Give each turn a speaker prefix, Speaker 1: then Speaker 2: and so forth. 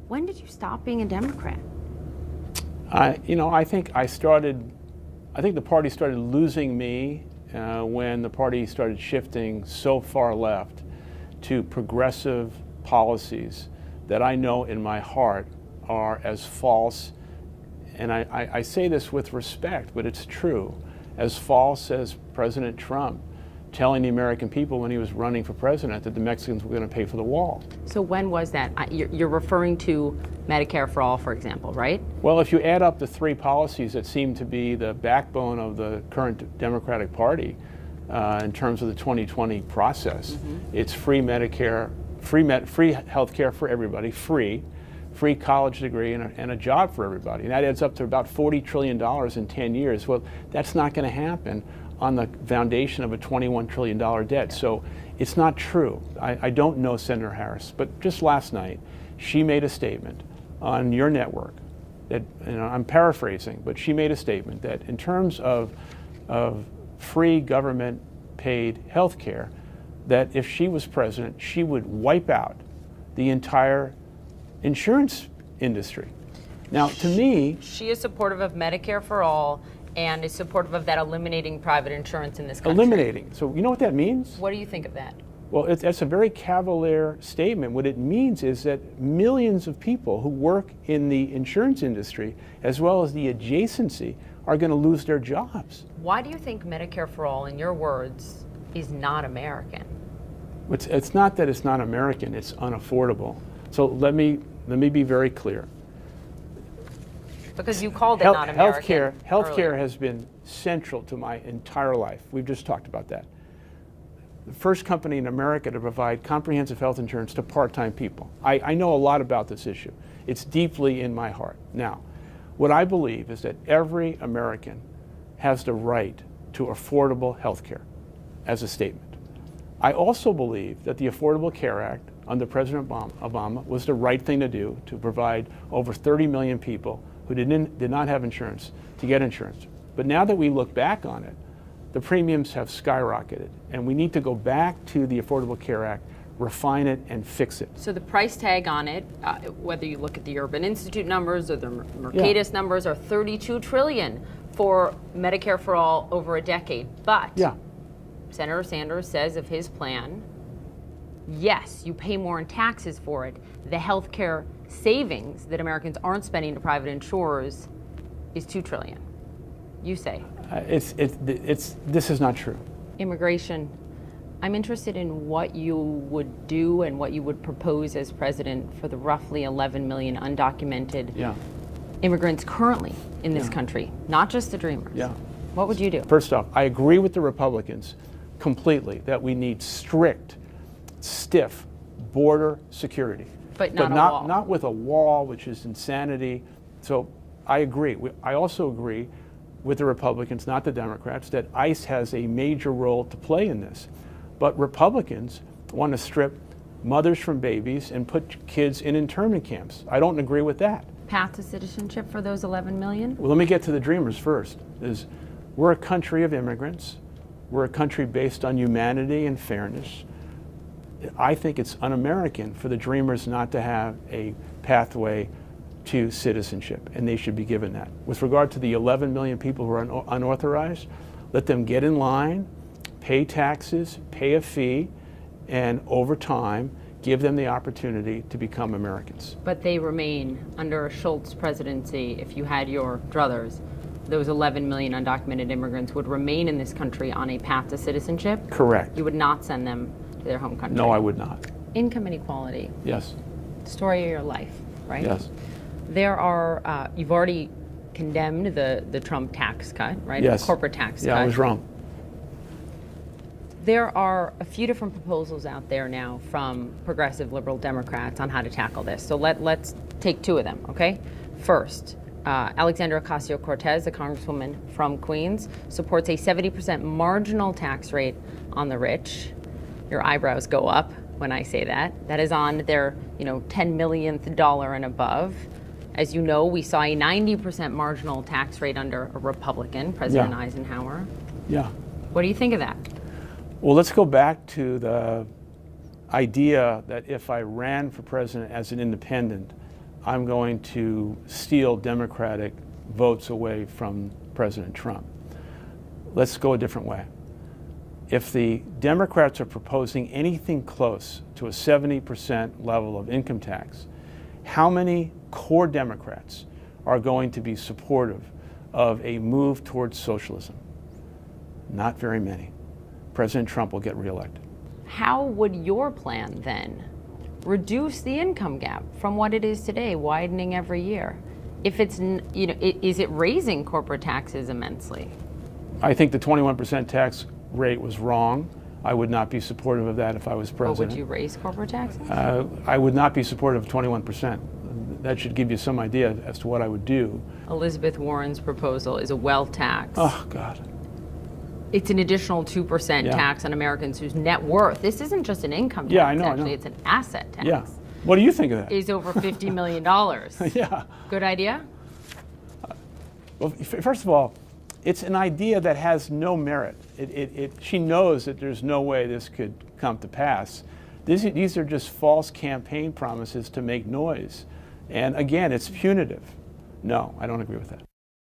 Speaker 1: When did you stop being a Democrat?
Speaker 2: I think the party started losing me when the party started shifting so far left to progressive policies that I know in my heart are as false, and I say this with respect, but it's true, as false as President Trump telling the American people when he was running for president that the Mexicans were going to pay for the wall.
Speaker 1: So when was that? You're referring to Medicare for All, for example, right?
Speaker 2: Well, if you add up the three policies that seem to be the backbone of the current Democratic Party in terms of the 2020 process, it's free Medicare, free health care for everybody, free college degree, and a job for everybody. And that adds up to about $40 trillion in 10 years. Well, that's not going to happen on the foundation of a $21 trillion debt. So it's not true. I don't know Senator Harris, but just last night, she made a statement on your network that, I'm paraphrasing, but she made a statement that in terms of free government paid health care, that if she was president, she would wipe out the entire insurance industry. Now, to me,
Speaker 1: she is supportive of Medicare for All and is supportive of that eliminating private insurance in this country.
Speaker 2: Eliminating. So you know what that means?
Speaker 1: What do you think of that?
Speaker 2: Well, that's a very cavalier statement. What it means is that millions of people who work in the insurance industry, as well as the adjacency, are going to lose their jobs.
Speaker 1: Why do you think Medicare for All, in your words, is not American?
Speaker 2: It's not that it's not American, it's unaffordable. So let me be very clear.
Speaker 1: Because you called it not American.
Speaker 2: Healthcare has been central to my entire life. We've just talked about that. The first company in America to provide comprehensive health insurance to part-time people. I know a lot about this issue. It's deeply in my heart. Now, what I believe is that every American has the right to affordable health care, as a statement. I also believe that the Affordable Care Act under President Obama was the right thing to do to provide over 30 million people who did not have insurance to get insurance. But now that we look back on it, the premiums have skyrocketed, and we need to go back to the Affordable Care Act, refine it, and fix it.
Speaker 1: So the price tag on it, whether you look at the Urban Institute numbers or the Mercatus numbers, are $32 trillion for Medicare for All over a decade. But Senator Sanders says of his plan, yes, you pay more in taxes for it. The health care savings that Americans aren't spending to private insurers is $2 trillion. You say.
Speaker 2: This is not true.
Speaker 1: Immigration. I'm interested in what you would do and what you would propose as president for the roughly 11 million undocumented immigrants currently in this country, not just the Dreamers. What would you do?
Speaker 2: First off, I agree with the Republicans completely that we need strict, stiff border security.
Speaker 1: But not
Speaker 2: with a wall, which is insanity. So I agree. I also agree with the Republicans, not the Democrats, that ICE has a major role to play in this. But Republicans want to strip mothers from babies and put kids in internment camps. I don't agree with that.
Speaker 1: Path to citizenship for those 11 million?
Speaker 2: Well, let me get to the Dreamers first. We're a country of immigrants. We're a country based on humanity and fairness. I think it's un-American for the Dreamers not to have a pathway to citizenship, and they should be given that. With regard to the 11 million people who are unauthorized, let them get in line, pay taxes, pay a fee, and over time, give them the opportunity to become Americans.
Speaker 1: But they remain under a Schultz presidency. If you had your druthers, those 11 million undocumented immigrants would remain in this country on a path to citizenship?
Speaker 2: Correct.
Speaker 1: You would not send them to their home country?
Speaker 2: No, I would not.
Speaker 1: Income inequality.
Speaker 2: Yes.
Speaker 1: Story of your life, right?
Speaker 2: Yes.
Speaker 1: There are, you've already condemned the Trump tax cut, right?
Speaker 2: Yes.
Speaker 1: The corporate tax cut.
Speaker 2: Yeah, I was wrong.
Speaker 1: There are a few different proposals out there now from progressive liberal Democrats on how to tackle this. So let's take two of them, okay? First, Alexandria Ocasio-Cortez, a congresswoman from Queens, supports a 70% marginal tax rate on the rich. Your eyebrows go up when I say that. That is on their, 10 millionth dollar and above. As you know, we saw a 90% marginal tax rate under a Republican, President Eisenhower.
Speaker 2: Yeah.
Speaker 1: What do you think of that?
Speaker 2: Well, let's go back to the idea that if I ran for president as an independent, I'm going to steal Democratic votes away from President Trump. Let's go a different way. If the Democrats are proposing anything close to a 70% level of income tax, how many core Democrats are going to be supportive of a move towards socialism? Not very many. President Trump will get reelected.
Speaker 1: How would your plan then reduce the income gap from what it is today, widening every year? If it's, is it raising corporate taxes immensely?
Speaker 2: I think the 21% tax rate was wrong. I would not be supportive of that if I was president.
Speaker 1: But would you raise corporate taxes?
Speaker 2: I would not be supportive of 21%. That should give you some idea as to what I would do.
Speaker 1: Elizabeth Warren's proposal is a wealth tax.
Speaker 2: Oh, God.
Speaker 1: It's an additional 2%
Speaker 2: Yeah.
Speaker 1: tax on Americans whose net worth, this isn't just an income tax,
Speaker 2: Yeah, I know,
Speaker 1: actually,
Speaker 2: I know.
Speaker 1: it's an asset tax.
Speaker 2: Yeah. What do you think of that?
Speaker 1: Is over $50 million.
Speaker 2: Yeah.
Speaker 1: Good idea?
Speaker 2: Well, first of all, it's an idea that has no merit. She knows that there's no way this could come to pass. These are just false campaign promises to make noise. And again, it's punitive. No, I don't agree with that.